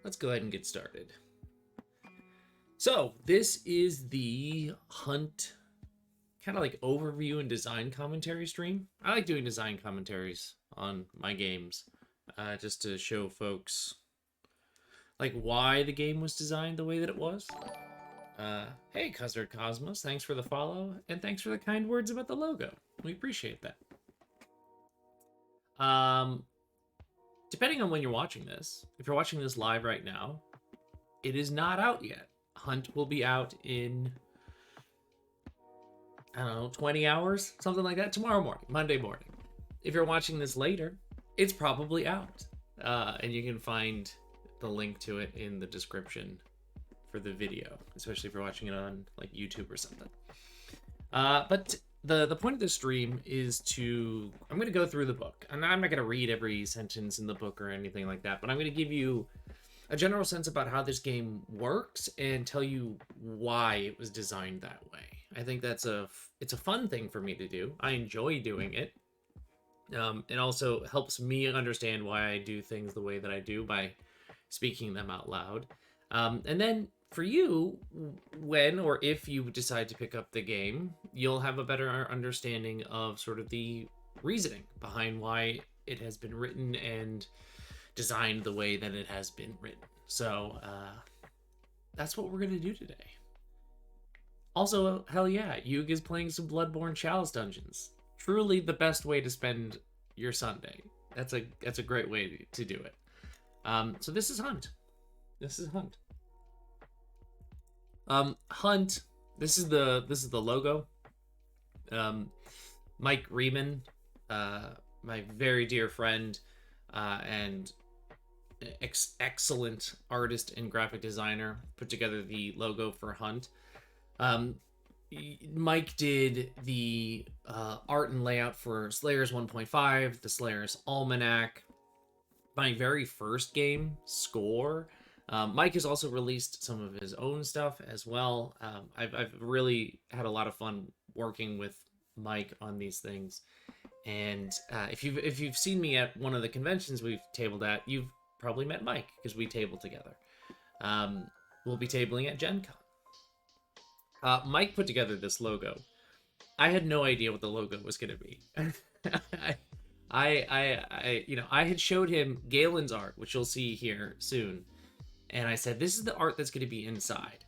let's go ahead and get started. So this is the Hunt kind of like overview and design commentary stream. I like doing design commentaries on my games, just to show folks like why the game was designed the way that it was. Hey, Custard Cosmos, thanks for the follow, and thanks for the kind words about the logo. We appreciate that. Depending on when you're watching this, if you're watching this live right now, it is not out yet. Hunt will be out in, I don't know, 20 hours, something like that, tomorrow morning, Monday morning. If you're watching this later, it's probably out. And you can find the link to it in the description for the video, especially if you're watching it on like YouTube or something. But the point of the stream is I'm going to go through the book, and I'm not going to read every sentence in the book or anything like that, but I'm going to give you a general sense about how this game works and tell you why it was designed that way. I think it's a fun thing for me to do. I enjoy doing it. It also helps me understand why I do things the way that I do by speaking them out loud. And then for you, when or if you decide to pick up the game, you'll have a better understanding of sort of the reasoning behind why it has been written and designed the way that it has been written. So that's what we're going to do today. Also, hell yeah, Yug is playing some Bloodborne Chalice Dungeons. Truly the best way to spend your Sunday. That's a great way to do it. So this is Hunt. Hunt. This is the logo. Mike Riemann, my very dear friend, and excellent artist and graphic designer, put together the logo for Hunt. Mike did the art and layout for Slayers 1.5, the Slayers Almanac, my very first game, Score. Mike has also released some of his own stuff as well. I've really had a lot of fun working with Mike on these things. And if you've seen me at one of the conventions we've tabled at, you've probably met Mike because we tabled together. We'll be tabling at Gen Con. Mike put together this logo. I had no idea what the logo was going to be. I had showed him Galen's art, which you'll see here soon. And I said, this is the art that's going to be inside.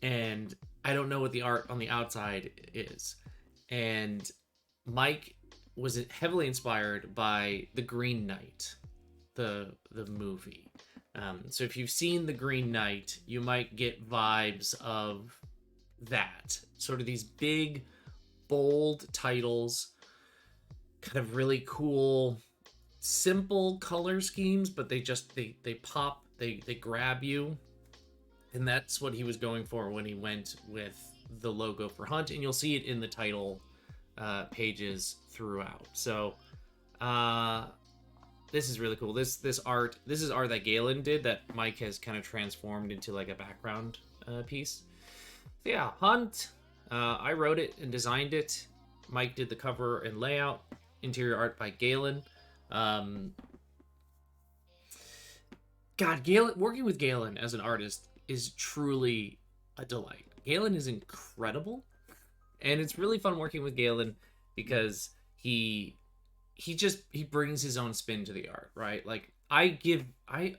And I don't know what the art on the outside is. And Mike was heavily inspired by The Green Knight, the movie. So if you've seen The Green Knight, you might get vibes of that. Sort of these big, bold titles, kind of really cool, simple color schemes, but they pop, they grab you. And that's what he was going for when he went with the logo for Hunt, and you'll see it in the title pages throughout. So this is really cool. This is art that Galen did that Mike has kind of transformed into like a background piece. So yeah, Hunt, I wrote it and designed it. Mike did the cover and layout. Interior art by Galen. Working with Galen as an artist is truly a delight. Galen is incredible, and it's really fun working with Galen because he brings his own spin to the art, right? Like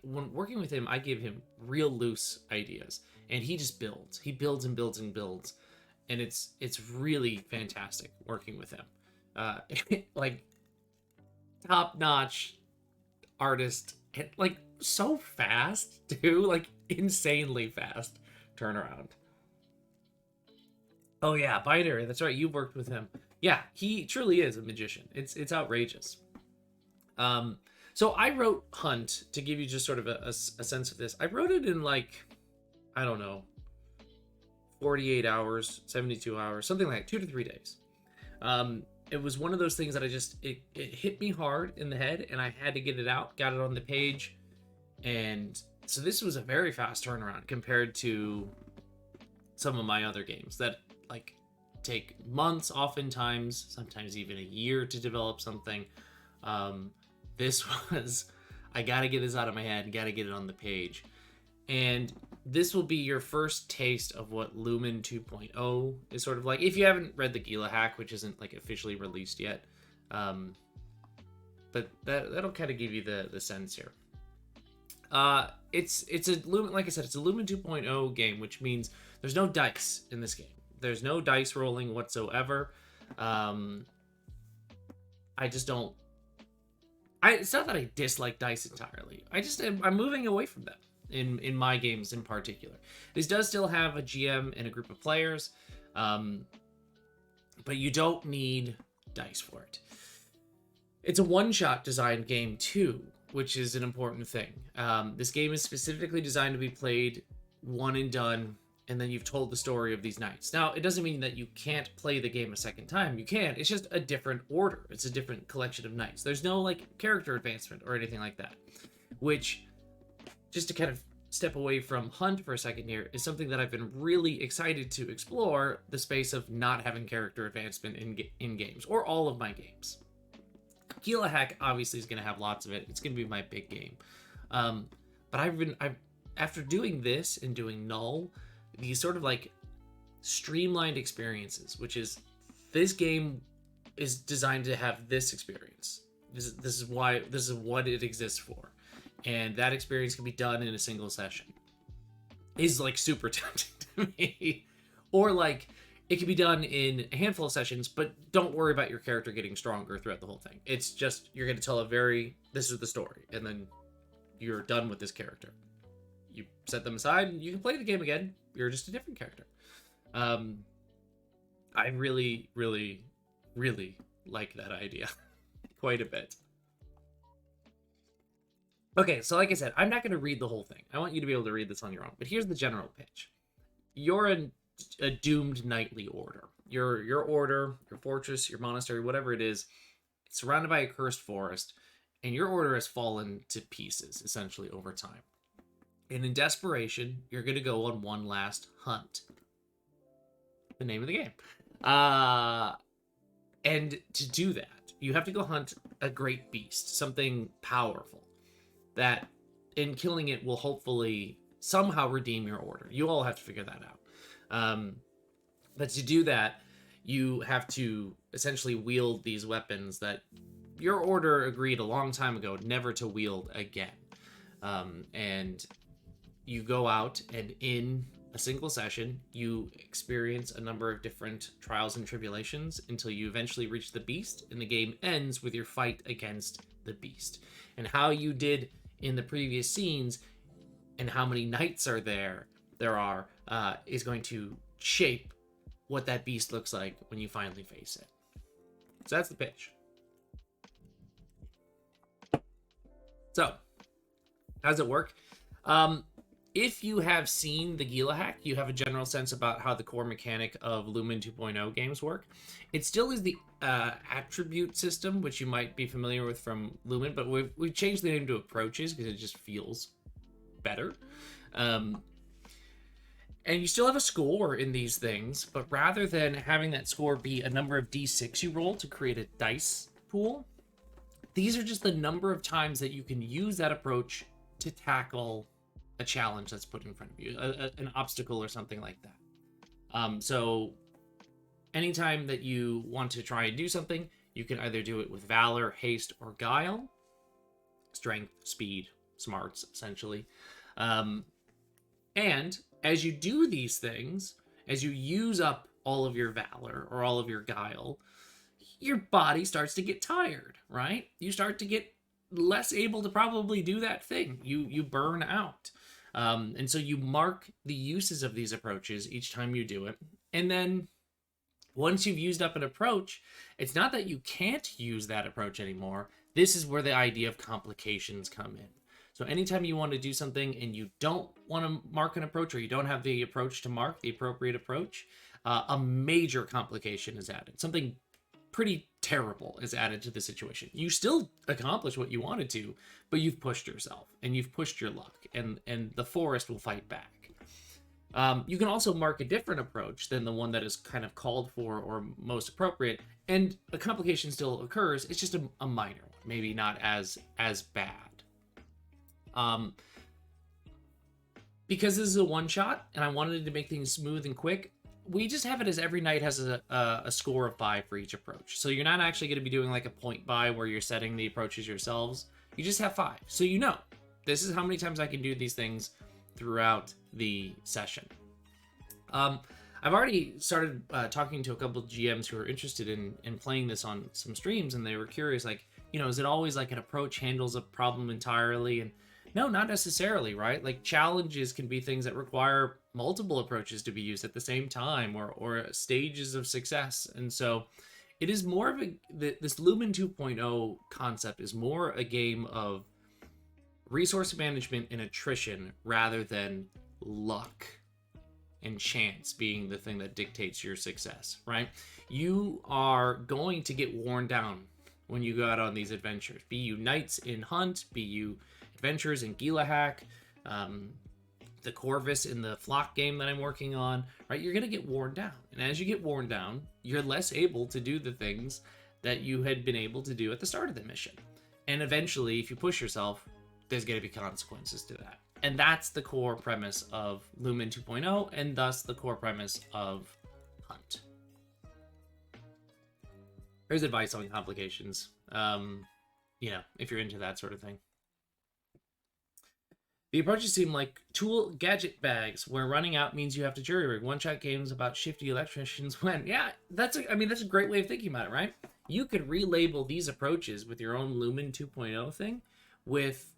when working with him, I give him real loose ideas, and he just builds. He builds and builds and builds, and it's really fantastic working with him. Like top-notch artist, and like so fast too, like insanely fast turnaround. Oh yeah, Binary, that's right, you worked with him. Yeah, he truly is a magician. It's outrageous. So I wrote Hunt to give you just sort of a sense of this. I wrote it in like, I don't know, 48 hours, 72 hours, something like 2 to 3 days. It was one of those things that it hit me hard in the head, and I had to get it out, got it on the page. And so this was a very fast turnaround compared to some of my other games that like take months, oftentimes, sometimes even a year to develop something. This was, I gotta get this out of my head, gotta get it on the page. And this will be your first taste of what Lumen 2.0 is sort of like. If you haven't read the Gila hack, which isn't like officially released yet, but that'll kind of give you the sense here. It's a Lumen, like I said, it's a Lumen 2.0 game, which means there's no dice in this game. There's no dice rolling whatsoever. I just don't. It's not that I dislike dice entirely. I'm moving away from them in my games in particular. This does still have a GM and a group of players, but you don't need dice for it. It's a one-shot designed game too, which is an important thing. This game is specifically designed to be played one and done, and then you've told the story of these knights. Now, it doesn't mean that you can't play the game a second time. You can. It's just a different order. It's a different collection of knights. There's no like character advancement or anything like that, which, just to kind of step away from Hunt for a second here, is something that I've been really excited to explore, the space of not having character advancement in games, or all of my games. Gila Hack obviously is going to have lots of it. It's going to be my big game. But I've after doing this and doing Null, these sort of like streamlined experiences, which is this game is designed to have this experience. This is what it exists for. And that experience can be done in a single session. Is like super tempting to me. Or like it can be done in a handful of sessions, but don't worry about your character getting stronger throughout the whole thing. It's just, you're going to tell this is the story, and then you're done with this character. You set them aside, and you can play the game again. You're just a different character. I really, really, really like that idea quite a bit. Okay, so like I said, I'm not going to read the whole thing. I want you to be able to read this on your own. But here's the general pitch. You're a doomed knightly order. Your order, your fortress, your monastery, whatever it is, it's surrounded by a cursed forest, and your order has fallen to pieces, essentially, over time. And in desperation, you're going to go on one last hunt. The name of the game. And to do that, you have to go hunt a great beast, something powerful, that in killing it will hopefully somehow redeem your order. You all have to figure that out. But to do that, you have to essentially wield these weapons that your order agreed a long time ago never to wield again. And you go out, and in a single session, you experience a number of different trials and tribulations until you eventually reach the beast, and the game ends with your fight against the beast. And how you did in the previous scenes and how many knights there are is going to shape what that beast looks like when you finally face it. So that's the pitch. So, how does it work? If you have seen the Gila hack, you have a general sense about how the core mechanic of Lumen 2.0 games work. It still is the attribute system, which you might be familiar with from Lumen, but we've changed the name to approaches because it just feels better. And you still have a score in these things, but rather than having that score be a number of d6 you roll to create a dice pool, these are just the number of times that you can use that approach to tackle a challenge that's put in front of you, an obstacle or something like that. So anytime that you want to try and do something, you can either do it with valor, haste, or guile. Strength, speed, smarts, essentially. And as you do these things, as you use up all of your valor or all of your guile, your body starts to get tired, right? You start to get less able to probably do that thing. You burn out. And so you mark the uses of these approaches each time you do it. And then once you've used up an approach, it's not that you can't use that approach anymore. This is where the idea of complications come in. So anytime you want to do something and you don't want to mark an approach, or you don't have the approach to mark, the appropriate approach, a major complication is added. Something pretty terrible is added to the situation. You still accomplish what you wanted to, but you've pushed yourself and you've pushed your luck, and the forest will fight back. You can also mark a different approach than the one that is kind of called for or most appropriate, and a complication still occurs. It's just a minor one, maybe not as bad. because this is a one shot and I wanted to make things smooth and quick, we just have it as every knight has a score of 5 for each approach. So you're not actually going to be doing like a point buy where you're setting the approaches yourselves. You just have 5. So you know, this is how many times I can do these things throughout the session. I've already started talking to a couple of GMs who are interested in playing this on some streams, and they were curious, like, you know, is it always like an approach handles a problem entirely? And no, not necessarily, right? Like, challenges can be things that require multiple approaches to be used at the same time, or stages of success. And so it is more of this Lumen 2.0 concept is more a game of resource management and attrition rather than luck and chance being the thing that dictates your success, right? You are going to get worn down when you go out on these adventures, be you knights in Hunt, be you adventures in Gila Hack, the Corvus in the Flock game that I'm working on, right? You're going to get worn down. And as you get worn down, you're less able to do the things that you had been able to do at the start of the mission. And eventually, if you push yourself, there's going to be consequences to that. And that's the core premise of Lumen 2.0, and thus the core premise of Hunt. There's advice on complications, you know, if you're into that sort of thing. The approaches seem like tool gadget bags, where running out means you have to jury rig. One-shot games about shifty electricians when... Yeah, that's a great way of thinking about it, right? You could relabel these approaches with your own Lumen 2.0 thing with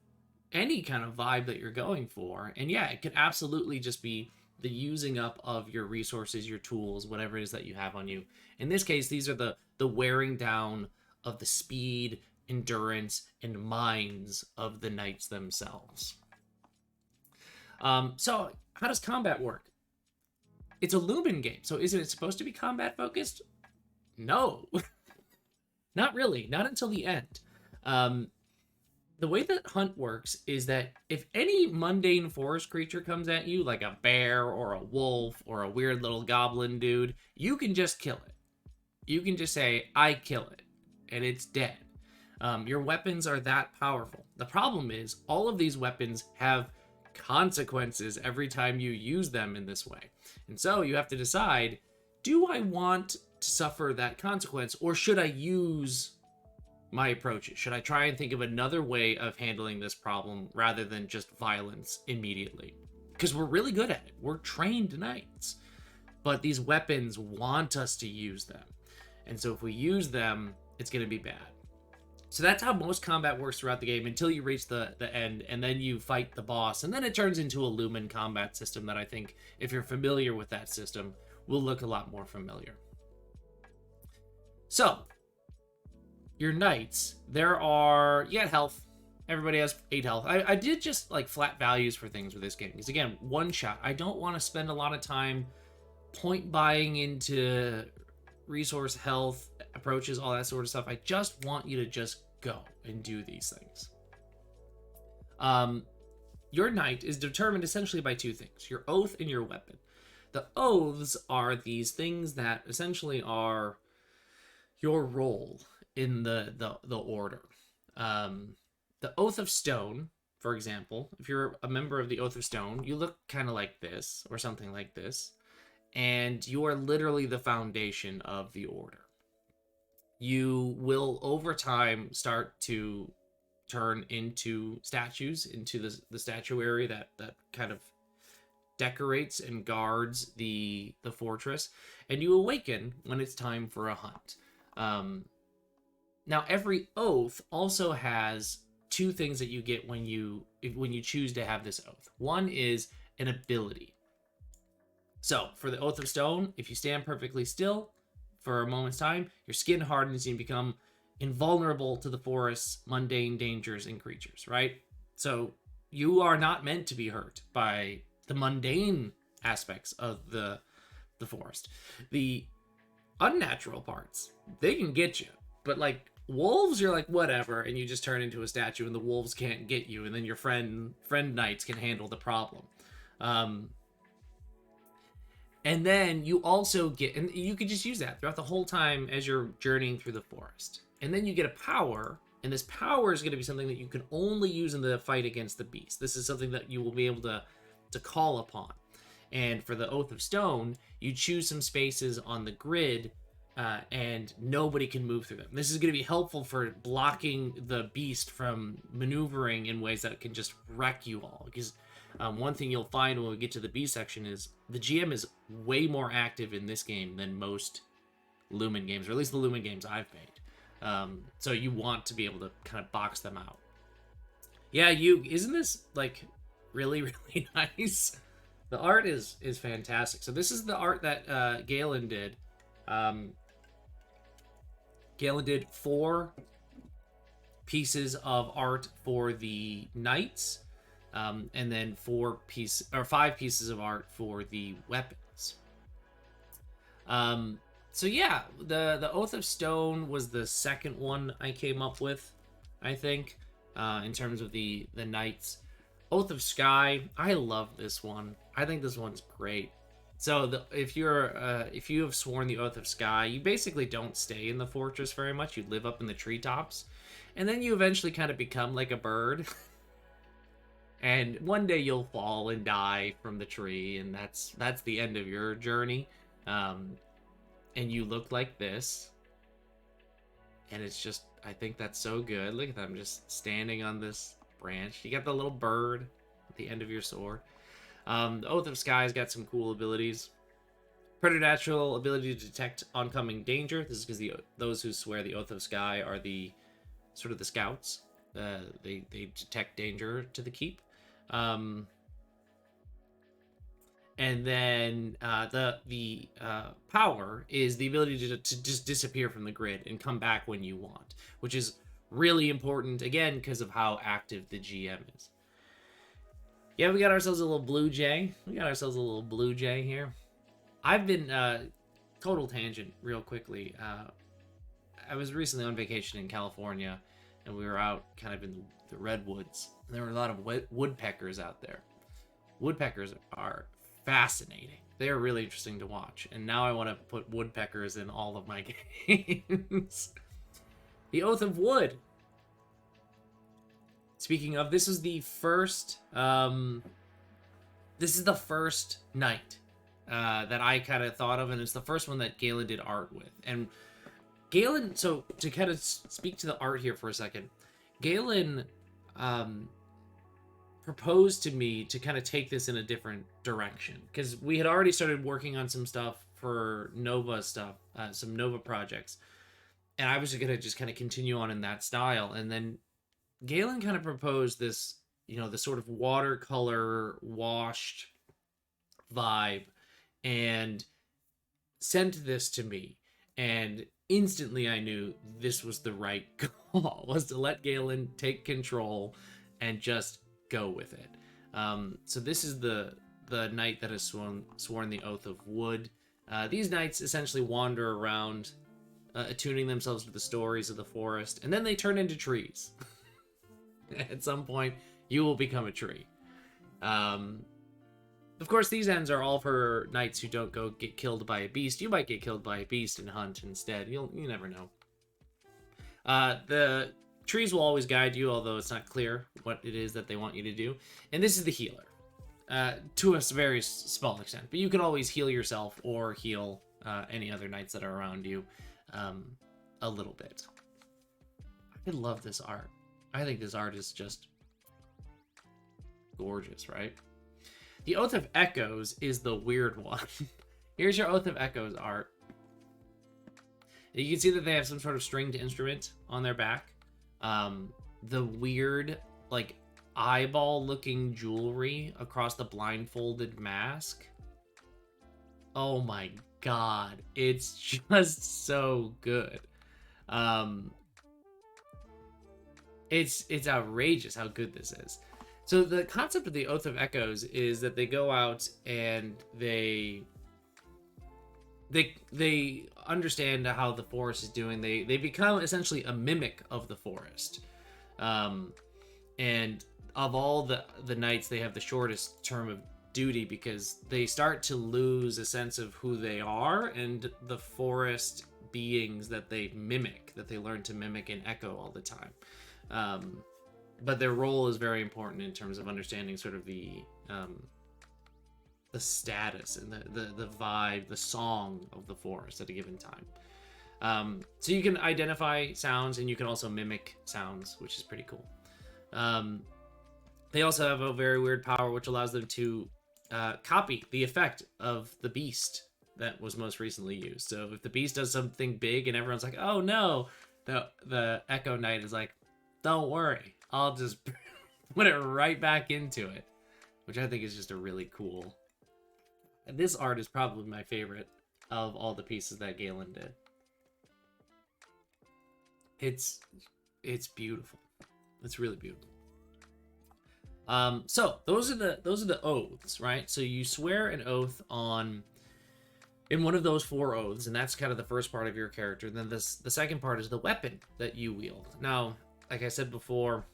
any kind of vibe that you're going for. And yeah, it could absolutely just be the using up of your resources, your tools, whatever it is that you have on you. In this case, these are the wearing down of the speed, endurance, and minds of the knights themselves. So how does combat work? It's a Lumen game, so isn't it supposed to be combat focused? No, not really, not until the end. The way that Hunt works is that if any mundane forest creature comes at you, like a bear or a wolf or a weird little goblin dude, you can just kill it. You can just say, I kill it, and it's dead. Your weapons are that powerful. The problem is, all of these weapons have consequences every time you use them in this way. And so you have to decide, do I want to suffer that consequence, or should I use my approaches? Should I try and think of another way of handling this problem rather than just violence immediately? Because we're really good at it. We're trained knights. But these weapons want us to use them. And so if we use them, it's going to be bad. So that's how most combat works throughout the game until you reach the end, and then you fight the boss. And then it turns into a Lumen combat system that I think, if you're familiar with that system, will look a lot more familiar. So, your knights, you got health. Everybody has 8 health. I did just like flat values for things with this game. Because again, one shot. I don't want to spend a lot of time point buying into resource health, approaches, all that sort of stuff. I just want you to just go and do these things. Your knight is determined essentially by 2 things, your oath and your weapon. The oaths are these things that essentially are your role in the order. The Oath of Stone, for example, if you're a member of the Oath of Stone, you look kind of like this or something like this, and you are literally the foundation of the order. You will over time start to turn into statues, into the statuary that kind of decorates and guards the fortress, and you awaken when it's time for a hunt. Now every oath also has 2 things that you get when you choose to have this oath. One is an ability. So for the Oath of Stone, if you stand perfectly still for a moment's time, your skin hardens and you become invulnerable to the forest's mundane dangers and creatures, right? So you are not meant to be hurt by the mundane aspects of the forest. The unnatural parts, they can get you, but like wolves, you're like whatever, and you just turn into a statue and the wolves can't get you, and then your friend knights can handle the problem. And then you also get, and you could just use that throughout the whole time as you're journeying through the forest. And then you get a power, and this power is going to be something that you can only use in the fight against the beast. This is something that you will be able to to call upon. And for the Oath of Stone, you choose some spaces on the grid, and nobody can move through them. This is going to be helpful for blocking the beast from maneuvering in ways that can just wreck you all. Because one thing you'll find when we get to the B section is the GM is way more active in this game than most Lumen games, or at least the Lumen games I've played. So you want to be able to kind of box them out. Yeah, isn't this like really, really nice? The art is fantastic. So this is the art that Galen did. Galen did 4 pieces of art for the knights, and then 5 pieces of art for the weapons. So yeah, the Oath of Stone was the second one I came up with, I think, in terms of the knights. Oath of Sky, I love this one. I think this one's great. So if you have sworn the Oath of Sky, you basically don't stay in the fortress very much. You live up in the treetops, and then you eventually kind of become like a bird. And one day you'll fall and die from the tree, and that's the end of your journey. And you look like this, and it's just, I think that's so good. Look at them just standing on this branch. You got the little bird at the end of your sword. The Oath of Sky's got some cool abilities. Preternatural ability to detect oncoming danger. This is because those who swear the Oath of Sky are the sort of the scouts. They detect danger to the keep. And then the power is the ability to just disappear from the grid and come back when you want, which is really important, again, because of how active the GM is. Yeah, we got ourselves a little blue jay. Here. I've been, total tangent real quickly. I was recently on vacation in California, and we were out kind of in the redwoods. And there were a lot of woodpeckers out there. Woodpeckers are fascinating. They are really interesting to watch. And now I want to put woodpeckers in all of my games. The Oath of Wood. Speaking of, this is the first night that I kind of thought of, and it's the first one that Galen did art with. And Galen, so to kind of speak to the art here for a second, Galen proposed to me to kind of take this in a different direction, because we had already started working on some stuff for Nova stuff, some Nova projects, and I was going to just kind of continue on in that style. And then Galen kind of proposed this, the sort of watercolor washed vibe, and sent this to me. And instantly I knew this was the right call, was to let Galen take control and just go with it. So this is the knight that has sworn the Oath of Wood. These knights essentially wander around, attuning themselves to the stories of the forest, and then they turn into trees. At some point, you will become a tree. Of course, these ends are all for knights who don't go get killed by a beast. You might get killed by a beast and hunt instead. You never know. The trees will always guide you, although it's not clear what it is that they want you to do. And this is the healer, to a very small extent. But you can always heal yourself or heal any other knights that are around you a little bit. I love this art. I think this art is just gorgeous, right? The Oath of Echoes is the weird one. Here's your Oath of Echoes art. You can see that they have some sort of stringed instrument on their back. The weird, like, eyeball-looking jewelry across the blindfolded mask. Oh my god. It's just so good. It's outrageous how good this is. So the concept of the Oath of Echoes is that they go out and they understand how the forest is doing. They become essentially a mimic of the forest. And of all the knights, they have the shortest term of duty because they start to lose a sense of who they are and the forest beings that they mimic, that they learn to mimic and echo all the time. But their role is very important in terms of understanding sort of the status and the vibe, the song of the forest at a given time. So you can identify sounds, and you can also mimic sounds, which is pretty cool. They also have a very weird power which allows them to copy the effect of the beast that was most recently used. So if the beast does something big and everyone's like, oh no, the Echo Knight is like, don't worry, I'll just put it right back into it, which I think is just a really cool. And this art is probably my favorite of all the pieces that Galen did. It's beautiful. It's really beautiful. So those are the oaths, right? So you swear an oath in one of those 4 oaths, and that's kind of the first part of your character. And then the second part is the weapon that you wield. Now, like I said before,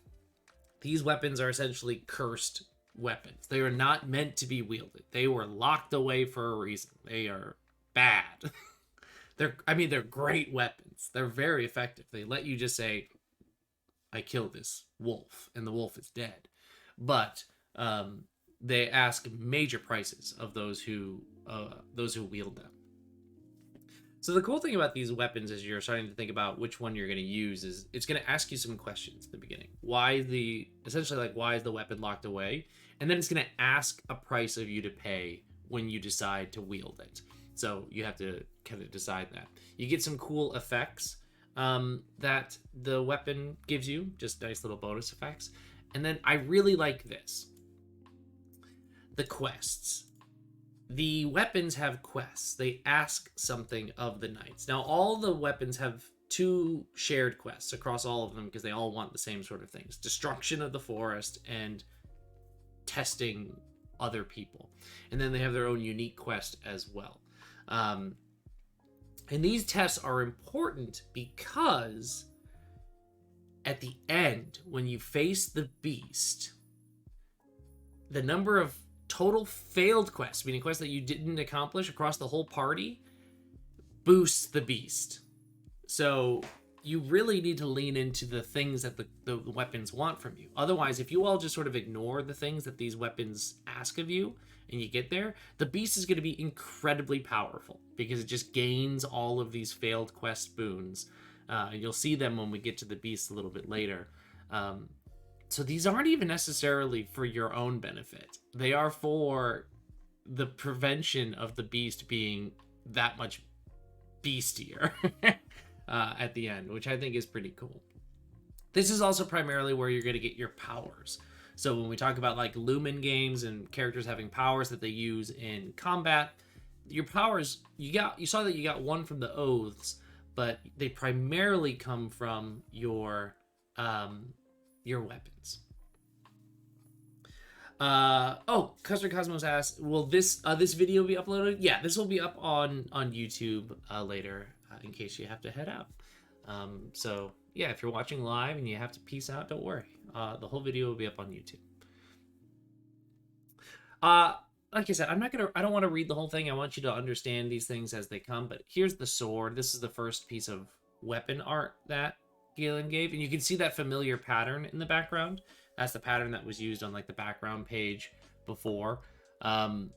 these weapons are essentially cursed weapons. They are not meant to be wielded. They were locked away for a reason. They are bad. They're great weapons. They're very effective. They let you just say, I killed this wolf, and the wolf is dead. But they ask major prices of those who wield them. So the cool thing about these weapons, as you're starting to think about which one you're going to use, is it's going to ask you some questions at the beginning. Why is the weapon locked away? And then it's going to ask a price of you to pay when you decide to wield it. So you have to kind of decide that. You get some cool effects that the weapon gives you, just nice little bonus effects. And then I really like this. The quests. The weapons have quests. They ask something of the knights. Now, all the weapons have 2 shared quests across all of them because they all want the same sort of things. Destruction of the forest and testing other people. And then they have their own unique quest as well. And these tests are important because at the end, when you face the beast, the number of total failed quests, meaning quests that you didn't accomplish across the whole party, boosts the beast. So you really need to lean into the things that the weapons want from you. Otherwise, if you all just sort of ignore the things that these weapons ask of you and you get there, the beast is going to be incredibly powerful because it just gains all of these failed quest boons. And you'll see them when we get to the beast a little bit later. So these aren't even necessarily for your own benefit. They are for the prevention of the beast being that much beastier at the end, which I think is pretty cool. This is also primarily where you're going to get your powers. So when we talk about like Lumen games and characters having powers that they use in combat, your powers, you saw that you got one from the oaths, but they primarily come from your weapons. Custard Cosmos asks, will this video be uploaded? Yeah, this will be up on YouTube later, in case you have to head out. So yeah, if you're watching live and you have to peace out, don't worry. The whole video will be up on YouTube. Like I said, I don't want to read the whole thing. I want you to understand these things as they come, but here's the sword. This is the first piece of weapon art that Galen gave, and you can see that familiar pattern in the background. That's the pattern that was used on like the background page before. So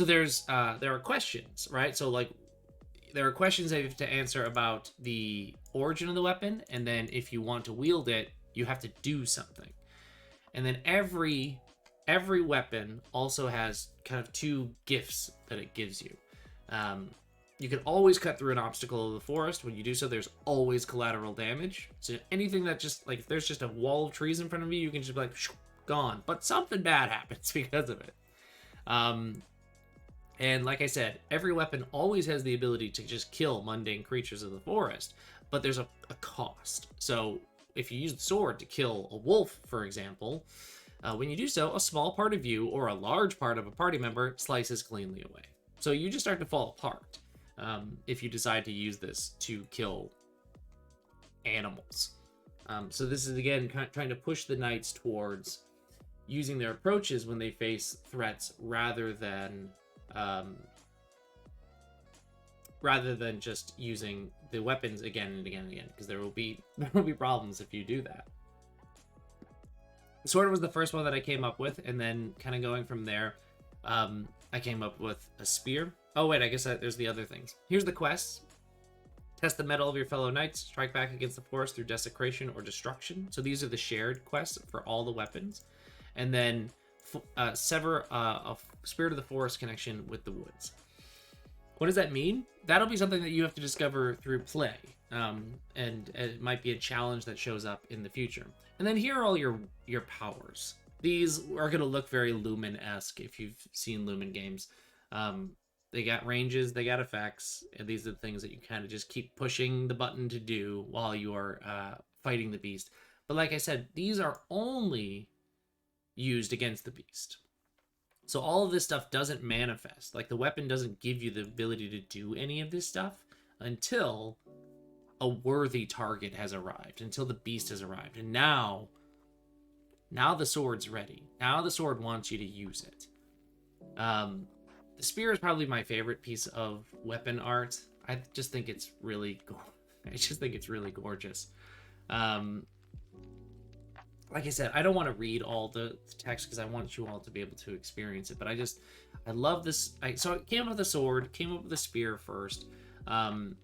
there are questions, right? So like there are questions that you have to answer about the origin of the weapon, and then if you want to wield it, you have to do something. And then every weapon also has kind of 2 gifts that it gives you. You can always cut through an obstacle of the forest. When you do so, there's always collateral damage. So anything that just, like, if there's just a wall of trees in front of you, you can just be like, gone. But something bad happens because of it. And like I said, every weapon always has the ability to just kill mundane creatures of the forest, but there's a cost. So if you use the sword to kill a wolf, for example, when you do so, a small part of you or a large part of a party member slices cleanly away. So you just start to fall apart if you decide to use this to kill animals. So this is, again, kind of trying to push the knights towards using their approaches when they face threats rather than just using the weapons again and again and again, because there will be problems if you do that. The sword was the first one that I came up with, and then kind of going from there, I came up with a spear. Oh wait, I guess there's the other things. Here's the quests. Test the mettle of your fellow knights. Strike back against the forest through desecration or destruction. So these are the shared quests for all the weapons. And then sever a Spirit of the Forest connection with the woods. What does that mean? That'll be something that you have to discover through play. And it might be a challenge that shows up in the future. And then here are all your powers. These are going to look very Lumen-esque if you've seen Lumen games. They got ranges, they got effects, and these are the things that you kind of just keep pushing the button to do while you're fighting the beast. But like I said, these are only used against the beast. So all of this stuff doesn't manifest. Like the weapon doesn't give you the ability to do any of this stuff until a worthy target has arrived, until the beast has arrived. And now the sword's ready. Now the sword wants you to use it. The spear is probably my favorite piece of weapon art. I just think it's really gorgeous. Like I said, I don't want to read all the text because I want you all to be able to experience it. But I love this. So I came up with a sword, came up with a spear first. And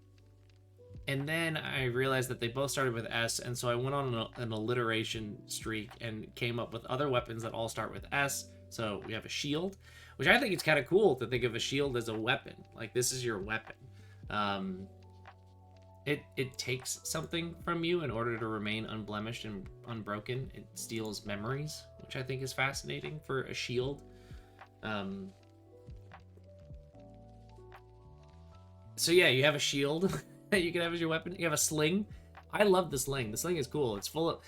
then I realized that they both started with S. And so I went on an alliteration streak and came up with other weapons that all start with S. So we have a shield, which I think it's kind of cool to think of a shield as a weapon. Like this is your weapon. It takes something from you in order to remain unblemished and unbroken. It steals memories, which I think is fascinating for a shield. So yeah, you have a shield that you can have as your weapon. You have a sling. I love the sling. The sling is cool. It's full of...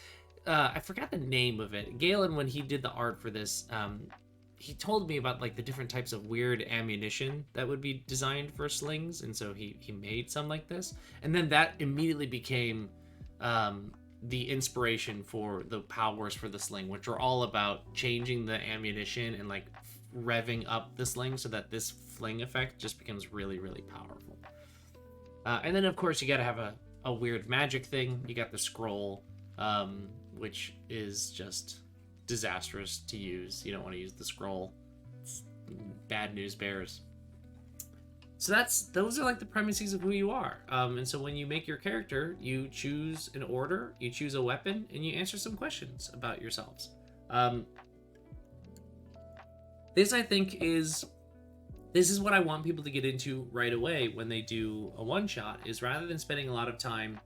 I forgot the name of it. Galen, when he did the art for this, he told me about like the different types of weird ammunition that would be designed for slings, and so he made some like this, and then that immediately became the inspiration for the powers for the sling, which are all about changing the ammunition and like revving up the sling so that this fling effect just becomes really, really powerful. And then of course you got to have a weird magic thing. You got the scroll, which is just disastrous to use. You don't want to use the scroll. It's bad news bears. So those are like the premises of who you are. And so when you make your character, you choose an order, you choose a weapon, and you answer some questions about yourselves. This I think is what I want people to get into right away when they do a one-shot, is rather than spending a lot of time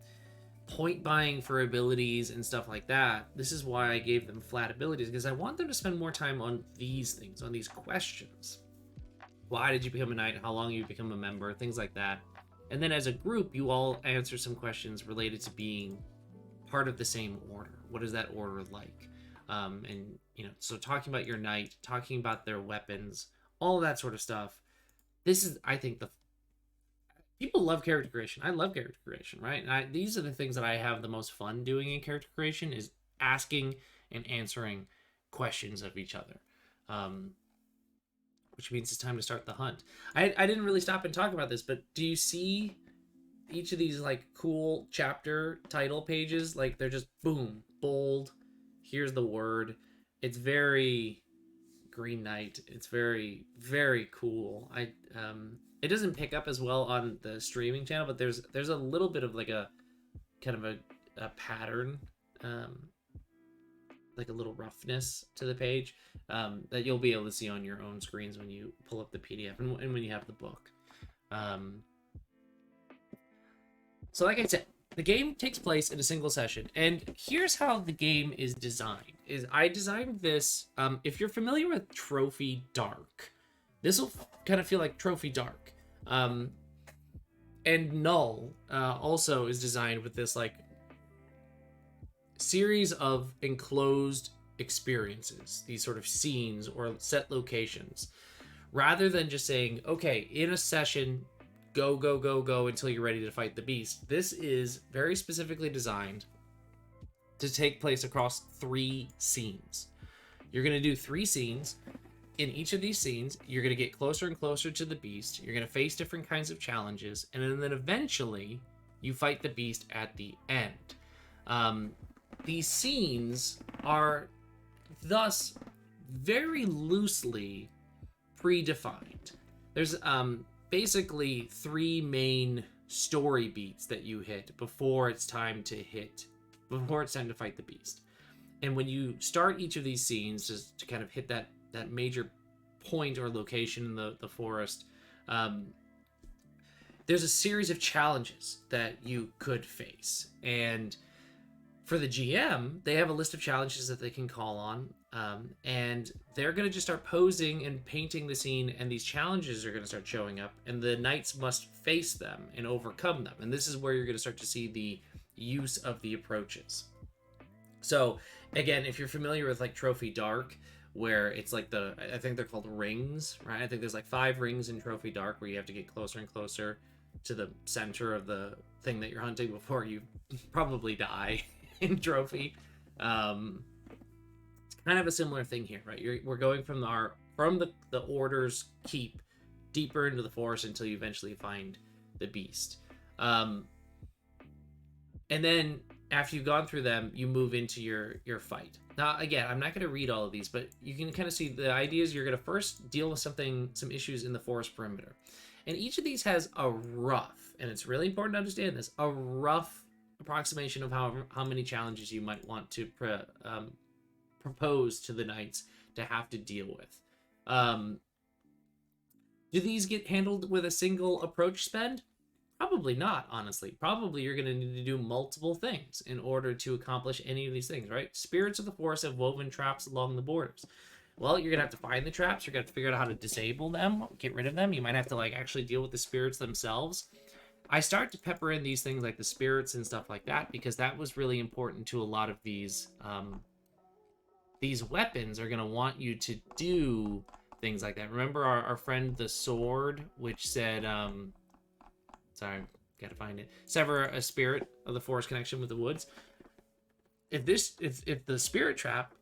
point buying for abilities and stuff like that, this is why I gave them flat abilities, because I want them to spend more time on these things, on these questions. Why did you become a knight? How long you become a member? Things like that. And then as a group, you all answer some questions related to being part of the same order. What is that order like? And, so talking about your knight, talking about their weapons, all of that sort of stuff. This is, I think, people love character creation. I love character creation, right? And these are the things that I have the most fun doing in character creation, is asking and answering questions of each other. Which means it's time to start the hunt. I didn't really stop and talk about this, but do you see each of these like cool chapter title pages? Like they're just boom, bold. Here's the word. It's very Green Knight. It's very, very cool. It doesn't pick up as well on the streaming channel, but there's a little bit of like a kind of a pattern, like a little roughness to the page, that you'll be able to see on your own screens when you pull up the PDF and when you have the book. So like I said, the game takes place in a single session, and here's how the game is designed. I designed this, if you're familiar with Trophy Dark, this will kind of feel like Trophy Dark. And Null also is designed with this like series of enclosed experiences, these sort of scenes or set locations, rather than just saying, okay, in a session, go, go, go, go until you're ready to fight the beast. This is very specifically designed to take place across 3 scenes. You're going to do 3 scenes. In each of these scenes, you're going to get closer and closer to the beast. You're going to face different kinds of challenges, and then eventually you fight the beast at the end. These scenes are thus very loosely predefined. There's basically 3 main story beats that you hit before it's time to fight the beast. And when you start each of these scenes, just to kind of hit that major point or location in the forest, there's a series of challenges that you could face. And for the GM, they have a list of challenges that they can call on, and they're going to just start posing and painting the scene, and these challenges are going to start showing up, and the knights must face them and overcome them. And this is where you're going to start to see the use of the approaches. So, again, if you're familiar with like Trophy Dark, where it's like I think they're called rings, right? I think there's like 5 rings in Trophy Dark where you have to get closer and closer to the center of the thing that you're hunting before you probably die in Trophy. It's kind of a similar thing here, right? We're going from the Order's keep deeper into the forest until you eventually find the beast. And then after you've gone through them, you move into your fight. Now, again, I'm not going to read all of these, but you can kind of see the idea is you're going to first deal with some issues in the forest perimeter. And each of these has a rough, and it's really important to understand this, a rough approximation of how many challenges you might want to propose to the knights to have to deal with. Do these get handled with a single approach spend? Probably not, honestly. Probably you're going to need to do multiple things in order to accomplish any of these things, right? Spirits of the forest have woven traps along the borders. Well, you're going to have to find the traps. You're going to have to figure out how to disable them, get rid of them. You might have to like actually deal with the spirits themselves. I start to pepper in these things like the spirits and stuff like that because that was really important to a lot of these weapons are going to want you to do things like that. Remember our friend the sword, which said, sorry, gotta find it. Sever a spirit of the forest connection with the woods. If the spirit trap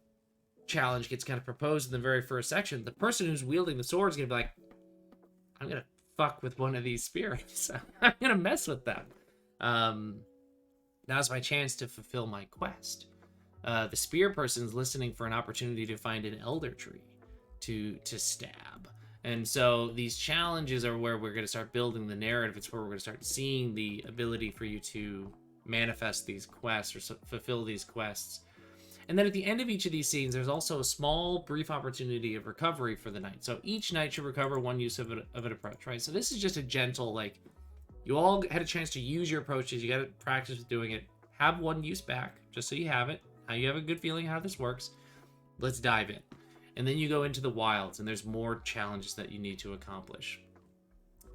challenge gets kind of proposed in the very first section, the person who's wielding the sword is gonna be like, I'm gonna fuck with one of these spirits. I'm gonna mess with them. Now's my chance to fulfill my quest. The spear person's listening for an opportunity to find an elder tree to stab. And so these challenges are where we're going to start building the narrative. It's where we're going to start seeing the ability for you to manifest these quests or fulfill these quests. And then at the end of each of these scenes, there's also a small, brief opportunity of recovery for the knight. So each knight should recover one use of an approach, right? So this is just a gentle, like, you all had a chance to use your approaches. You got to practice with doing it. Have one use back, just so you have it. Now you have a good feeling how this works. Let's dive in. And then you go into the wilds, and there's more challenges that you need to accomplish.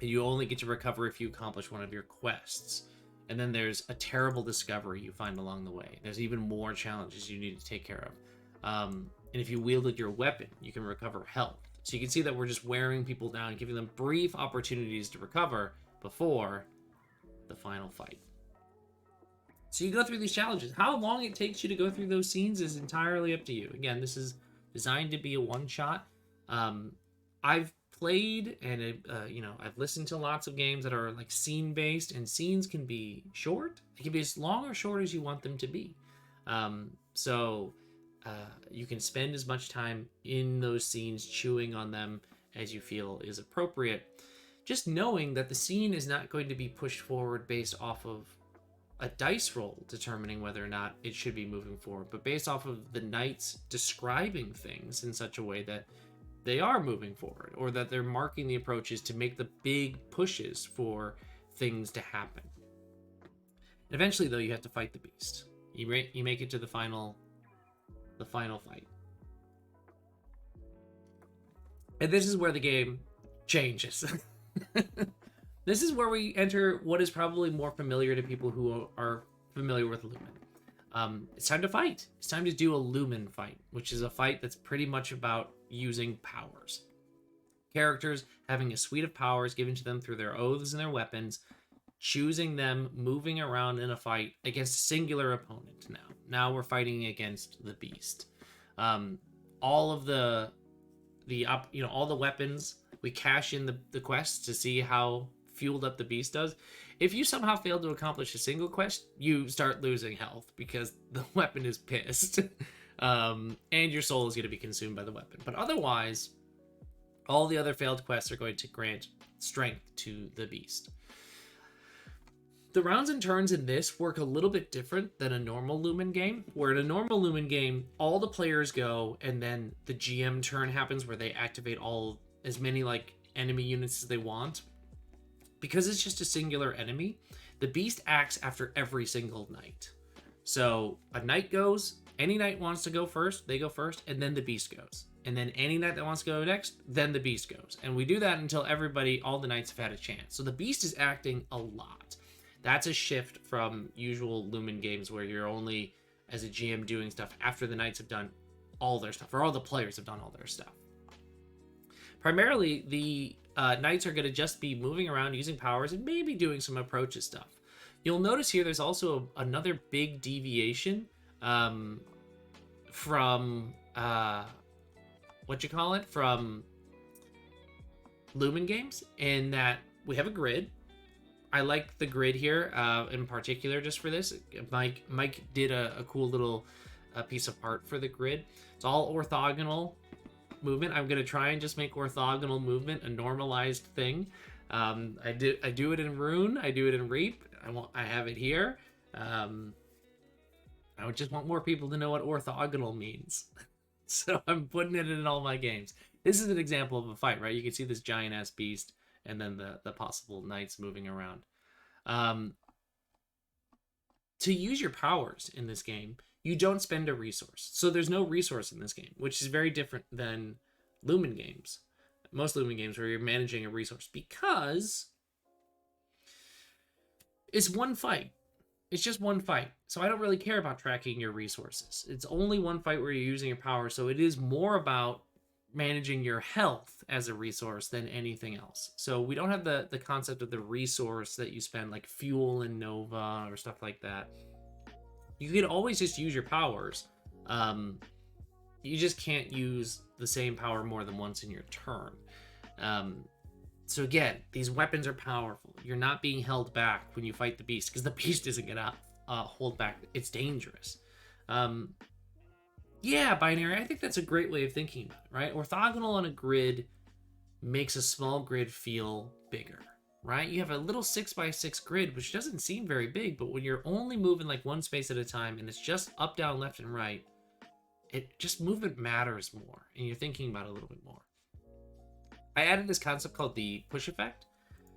And you only get to recover if you accomplish one of your quests. And then there's a terrible discovery you find along the way. There's even more challenges you need to take care of. And if you wielded your weapon, you can recover health. So you can see that we're just wearing people down, giving them brief opportunities to recover before the final fight. So you go through these challenges. How long it takes you to go through those scenes is entirely up to you. Again, this is designed to be a one-shot. I've played and I've listened to lots of games that are like scene-based, and scenes can be short. It can be as long or short as you want them to be. So you can spend as much time in those scenes chewing on them as you feel is appropriate. Just knowing that the scene is not going to be pushed forward based off of a dice roll determining whether or not it should be moving forward, but based off of the knights describing things in such a way that they are moving forward, or that they're marking the approaches to make the big pushes for things to happen. Eventually, though, you have to fight the beast. You make it to the final fight. And this is where the game changes. This is where we enter what is probably more familiar to people who are familiar with Lumen. It's time to fight. It's time to do a Lumen fight, which is a fight that's pretty much about using powers. Characters having a suite of powers given to them through their oaths and their weapons, choosing them, moving around in a fight against a singular opponent now. Now we're fighting against the beast. All of all the weapons, we cash in the quests to see how fueled up the beast does. If you somehow fail to accomplish a single quest, you start losing health because the weapon is pissed. And your soul is going to be consumed by the weapon. But otherwise, All the other failed quests are going to grant strength to the beast. The rounds and turns in this work a little bit different than a normal Lumen game, where in a normal Lumen game, all the players go, and then the GM turn happens where they activate as many like enemy units as they want. Because it's just a singular enemy, the beast acts after every single knight. So a knight goes, any knight wants to go first, they go first, and then the beast goes. And then any knight that wants to go next, then the beast goes. And we do that until all the knights have had a chance. So the beast is acting a lot. That's a shift from usual Lumen games where you're only, as a GM, doing stuff after the knights have done all their stuff, or all the players have done all their stuff. Primarily, the knights are going to just be moving around, using powers, and maybe doing some approaches stuff. You'll notice here there's also another big deviation from from Lumen games, in that we have a grid. I like the grid here in particular just for this. Mike did a cool little piece of art for the grid. It's all orthogonal movement. I'm going to try and just make orthogonal movement a normalized thing. I do it in Rune. I do it in Reap. I have it here. I would just want more people to know what orthogonal means. So I'm putting it in all my games. This is an example of a fight, right? You can see this giant ass beast and then the possible knights moving around. To use your powers in this game, you don't spend a resource. So there's no resource in this game, which is very different than Lumen games. Most Lumen games where you're managing a resource, because it's one fight. It's just one fight. So I don't really care about tracking your resources. It's only one fight where you're using your power. So it is more about managing your health as a resource than anything else. So we don't have the concept of the resource that you spend, like fuel in Nova or stuff like that. You can always just use your powers. You just can't use the same power more than once in your turn. So again, these weapons are powerful. You're not being held back when you fight the beast, because the beast isn't gonna hold back. It's dangerous. Yeah, binary. I think that's a great way of thinking about it, right? Orthogonal on a grid makes a small grid feel bigger, right? You have a little 6x6 grid, which doesn't seem very big, but when you're only moving like one space at a time and it's just up, down, left, and right, movement matters more, and you're thinking about it a little bit more. I added this concept called the push effect.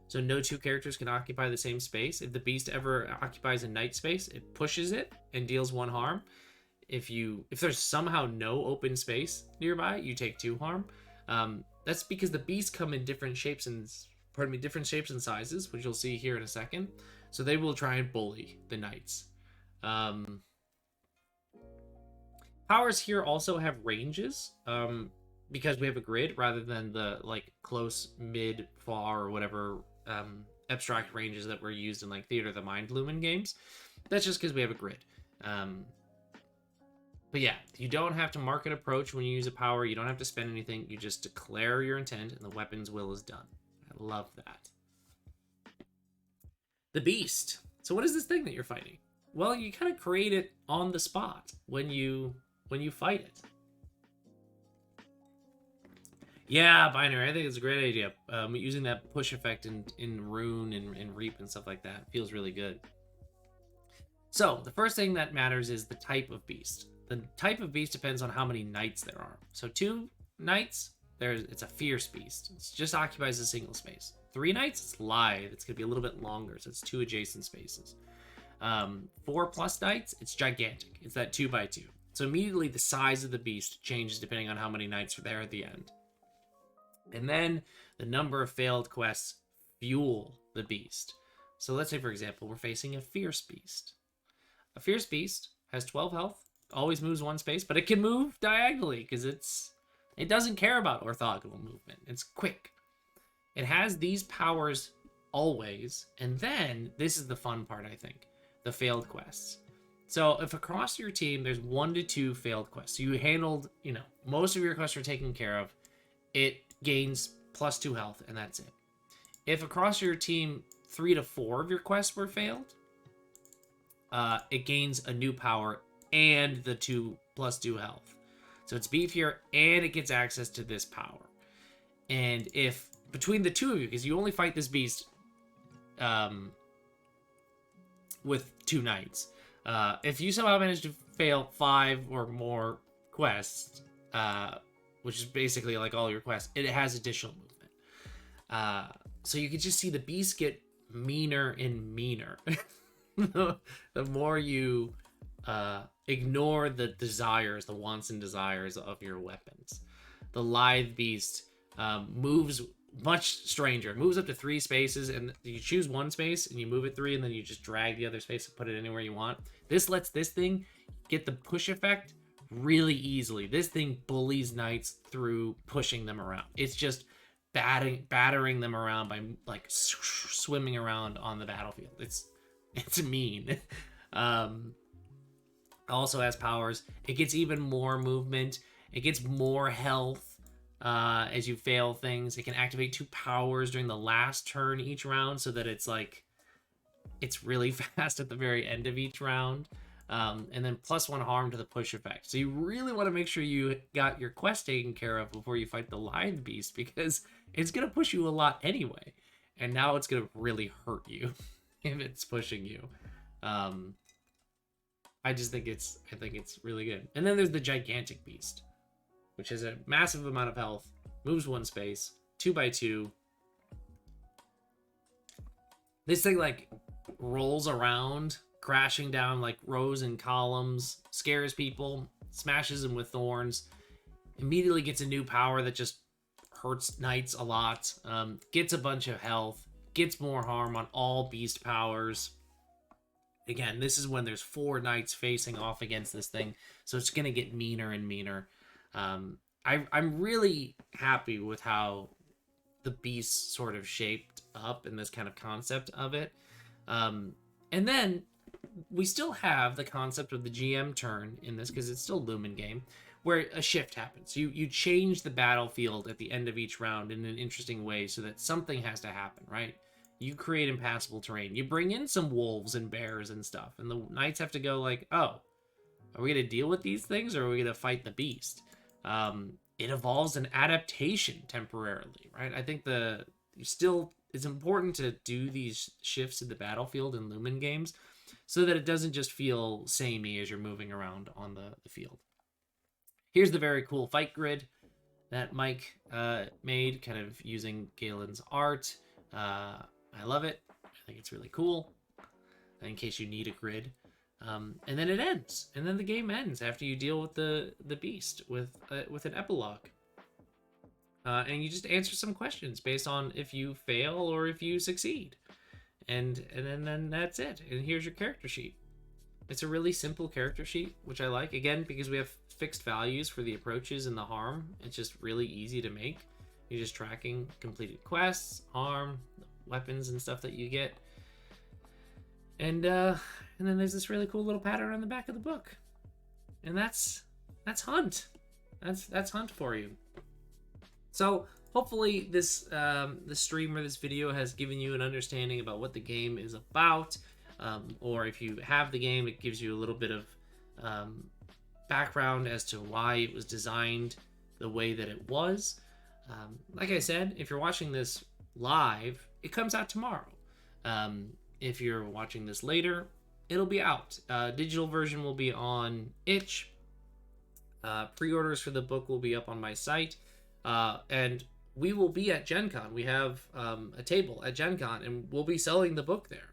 So no two characters can occupy the same space. If the beast ever occupies a knight space, it pushes it and deals 1 harm. If there's somehow no open space nearby, you take 2 harm. That's because the beasts come in different shapes and sizes, which you'll see here in a second. So they will try and bully the knights. Powers here also have ranges, because we have a grid rather than the like close, mid, far, or whatever abstract ranges that were used in like Theater of the Mind Lumen games. That's just because we have a grid. But yeah, you don't have to mark an approach when you use a power. You don't have to spend anything. You just declare your intent, and the weapon's will is done. I love that. The beast. So what is this thing that you're fighting? Well, you kind of create it on the spot when you fight it. Yeah, binary. I think it's a great idea. Using that push effect in Rune and Reap and stuff like that feels really good. So the first thing that matters is the type of beast. The type of beast depends on how many knights there are. So 2 knights, it's a fierce beast. It just occupies a single space. 3 knights, it's lithe. It's going to be a little bit longer, so it's 2 adjacent spaces. 4+ knights, it's gigantic. It's that 2x2. So immediately the size of the beast changes depending on how many knights are there at the end. And then the number of failed quests fuel the beast. So let's say, for example, we're facing a fierce beast. A fierce beast has 12 health, always moves 1 space, but it can move diagonally because it doesn't care about orthogonal movement. It's quick. It has these powers always, and then this is the fun part, I think, the failed quests. So if across your team there's 1 to 2 failed quests, so you handled, most of your quests are taken care of, it gains +2 health, and that's it. If across your team 3 to 4 of your quests were failed, it gains a new power and the 2 +2 health. So it's beefier and it gets access to this power. And if between the two of you, because you only fight this beast with 2 knights, if you somehow manage to fail 5 or more quests, which is basically like all your quests, it has additional movement. So you can just see the beast get meaner and meaner. The more you ignore the desires, the wants and desires of your weapons. The lithe beast moves much stranger. It moves up to 3 spaces, and you choose 1 space and you move it 3, and then you just drag the other space and put it anywhere you want. This lets this thing get the push effect really easily. This thing bullies knights through pushing them around. It's just battering them around by like swimming around on the battlefield. It's mean. Also has powers. It gets even more movement. It gets more health as you fail things. It can activate 2 powers during the last turn each round, so that it's like it's really fast at the very end of each round. And then +1 harm to the push effect. So you really want to make sure you got your quest taken care of before you fight the lithe beast, because it's gonna push you a lot anyway, and now it's gonna really hurt you if it's pushing you. I think it's really good. And then there's the gigantic beast, which has a massive amount of health, moves 1 space, 2x2. This thing like rolls around, crashing down like rows and columns, scares people, smashes them with thorns, immediately gets a new power that just hurts knights a lot, gets a bunch of health, gets more harm on all beast powers. Again, this is when there's 4 knights facing off against this thing, so it's going to get meaner and meaner. I'm really happy with how the beast sort of shaped up in this kind of concept of it. And then we still have the concept of the GM turn in this, because it's still Lumen game, where a shift happens. You change the battlefield at the end of each round in an interesting way so that something has to happen, right? You create impassable terrain. You bring in some wolves and bears and stuff, and the knights have to go like, oh, are we going to deal with these things, or are we going to fight the beast? It evolves an adaptation temporarily, right? I think it's important to do these shifts in the battlefield in Lumen games so that it doesn't just feel samey as you're moving around on the field. Here's the very cool fight grid that Mike made, kind of using Galen's art. I love it. I think it's really cool, in case you need a grid. And then it ends, and then the game ends after you deal with the beast with an epilogue. And you just answer some questions based on if you fail or if you succeed, and then that's it. And here's your character sheet. It's a really simple character sheet, which I like, again, because we have fixed values for the approaches and the harm. It's just really easy to make. You're just tracking completed quests, harm, weapons, and stuff that you get. And then there's this really cool little pattern on the back of the book. And that's Hunt. That's Hunt for you. So hopefully this stream or this video has given you an understanding about what the game is about. Or if you have the game, it gives you a little bit of background as to why it was designed the way that it was. Like I said, if you're watching this live, it comes out tomorrow. If you're watching this later, it'll be out. Digital version will be on itch. Pre-orders for the book will be up on my site. And we will be at Gen Con. We have a table at Gen Con, and we'll be selling the book there.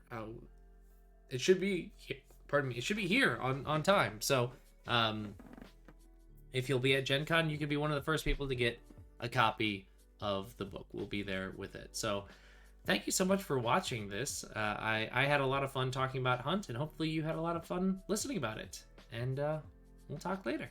It should be, it should be here on time. So if you'll be at Gen Con, you could be one of the first people to get a copy of the book. We'll be there with it. So thank you so much for watching this. I had a lot of fun talking about Hunt, and hopefully you had a lot of fun listening about it. And we'll talk later.